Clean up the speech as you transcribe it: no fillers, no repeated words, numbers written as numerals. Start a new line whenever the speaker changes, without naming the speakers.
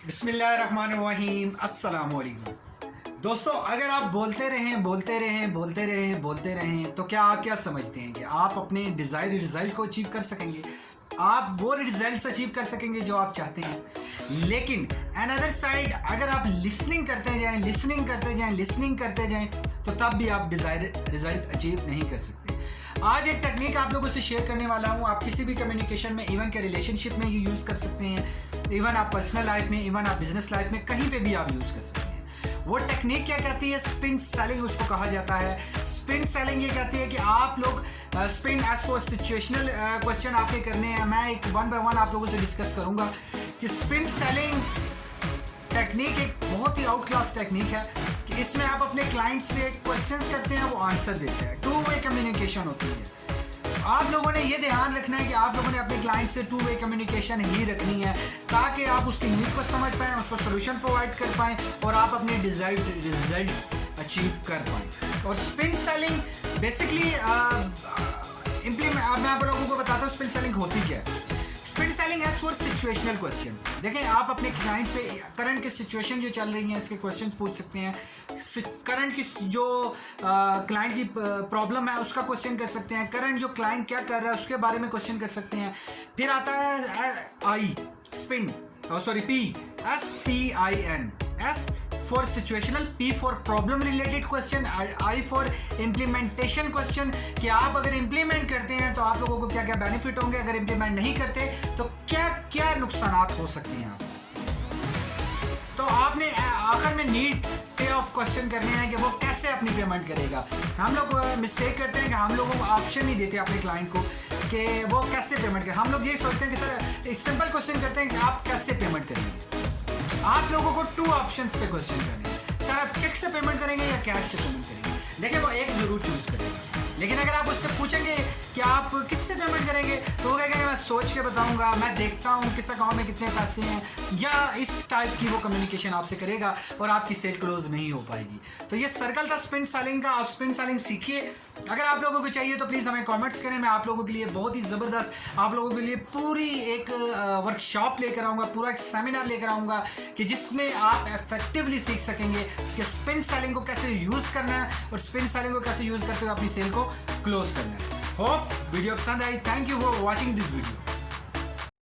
बिस्मिल्लाहिर्रहमानिर्रहीम अस्सलाम वालेकुम। दोस्तों, अगर आप बोलते रहें तो क्या आप क्या समझते हैं कि आप अपने डिज़ायर रिज़ल्ट को अचीव कर सकेंगे? आप वो रिज़ल्ट्स अचीव कर सकेंगे जो आप चाहते हैं। लेकिन अनदर साइड अगर आप लिसनिंग करते जाएं तो तब भी आप डिज़ायर रिज़ल्ट अचीव नहीं कर सकते। आज एक टेक्निक आप लोगों से शेयर करने वाला हूँ। आप किसी भी कम्युनिकेशन में, इवन के रिलेशनशिप में ये यूज़ कर सकते हैं, इवन आप पर्सनल लाइफ में, इवन आप बिजनेस लाइफ में, कहीं पे भी आप यूज़ कर सकते हैं। वो टेक्निक क्या कहती है? स्पिन सेलिंग उसको कहा जाता है। स्पिन सेलिंग ये कहती है कि आप लोग spin as for situational question आपके करने हैं। मैं एक वन बाय वन आप लोगों से डिस्कस करूँगा कि स्पिन सेलिंग टेक्निक एक बहुत ही आउट क्लास टेक्निक है कि इसमें आप अपने क्लाइंट से क्वेश्चंस करते हैं, वो आंसर देते हैं। टू वे कम्युनिकेशन होती है। आप लोगों ने ये ध्यान रखना है कि आप लोगों ने अपने क्लाइंट से टू वे कम्युनिकेशन ही रखनी है ताकि आप उसकी नीड को समझ पाएँ, उसको सोल्यूशन प्रोवाइड कर पाएँ और आप अपने डिज़ायर्ड रिजल्ट्स अचीव कर पाएँ। और स्पिन सेलिंग बेसिकली मैं आप लोगों को बताता हूँ स्पिन सेलिंग होती क्या है। Spin selling as for situational question. देखें, आप अपने क्लाइंट से करंट की सिचुएशन जो चल रही है इसके क्वेश्चंस पूछ सकते हैं। करंट की जो क्लाइंट की प्रॉब्लम है उसका क्वेश्चन कर सकते हैं। करंट जो क्लाइंट क्या कर रहा है उसके बारे में क्वेश्चन कर सकते हैं। फिर आता है I SPIN, P, SPIN। S for situational, P for problem related question, I for implementation question कि आप अगर इम्प्लीमेंट करते हैं तो आप लोगों को क्या क्या बेनिफिट होंगे, अगर इम्प्लीमेंट नहीं करते तो क्या क्या नुकसान हो सकते हैं आप। तो आपने आखिर में नीड पे ऑफ क्वेश्चन करने हैं कि वो कैसे अपनी पेमेंट करेगा। हम लोग मिस्टेक करते हैं कि हम लोगों को ऑप्शन नहीं देते अपने क्लाइंट को कि वो कैसे पेमेंट करें। हम लोग ये सोचते हैं कि सर एक सिंपल क्वेश्चन करते हैं कि आप कैसे पेमेंट करेंगे। आप लोगों को टू ऑप्शंस पे क्वेश्चन करने हैं। सर आप चेक से पेमेंट करेंगे या कैश से पेमेंट करेंगे? देखिए, वो एक ज़रूर चूज़ करेंगे। लेकिन अगर आप उससे पूछेंगे कि आप किससे पेमेंट करेंगे तो वो कहेंगे मैं सोच के बताऊंगा, मैं देखता हूँ किस अकाउंट में कितने पैसे हैं, या इस टाइप की वो कम्युनिकेशन आपसे करेगा और आपकी सेल क्लोज नहीं हो पाएगी। तो ये सर्कल था स्पिन सेलिंग का। आप स्पिन सेलिंग सीखिए। अगर आप लोगों को चाहिए तो प्लीज़ हमें कमेंट्स करें। मैं आप लोगों के लिए बहुत ही ज़बरदस्त, आप लोगों के लिए पूरी एक वर्कशॉप लेकर आऊँगा, पूरा एक सेमिनार लेकर आऊँगा कि जिसमें आप इफेक्टिवली सीख सकेंगे कि स्पिन सेलिंग को कैसे यूज़ करना है और स्पिन सेलिंग को कैसे यूज़ करते हुए अपनी सेल को क्लोज करना है। होप वीडियो पसंद आई। Thank you for watching this video.